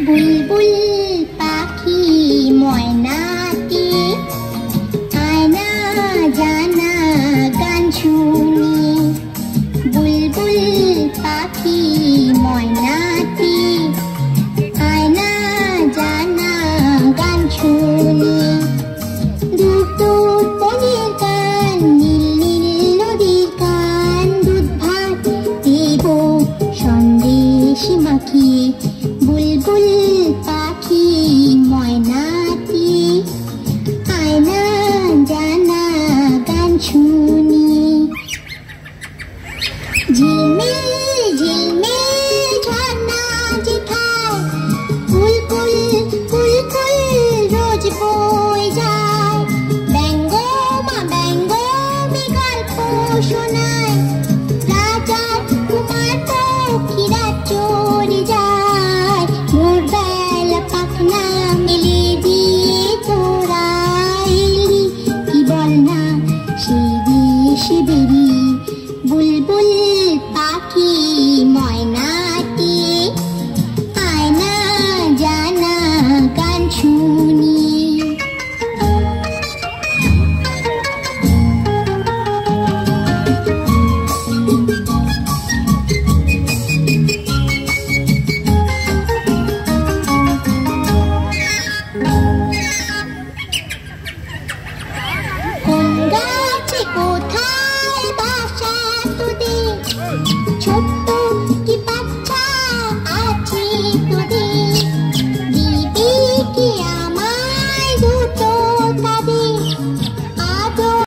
বুলবুল পাখি ময়নাটি আয়না জানা গান শুনি, বুলবুল পাখি ময়নাটি আয়না জানা গান শুনি। দুটো পনের গান, নীল নীল নদীর গান, দুধ ভাত দেব সন্দেশ মাখিয়ে, বুলবুল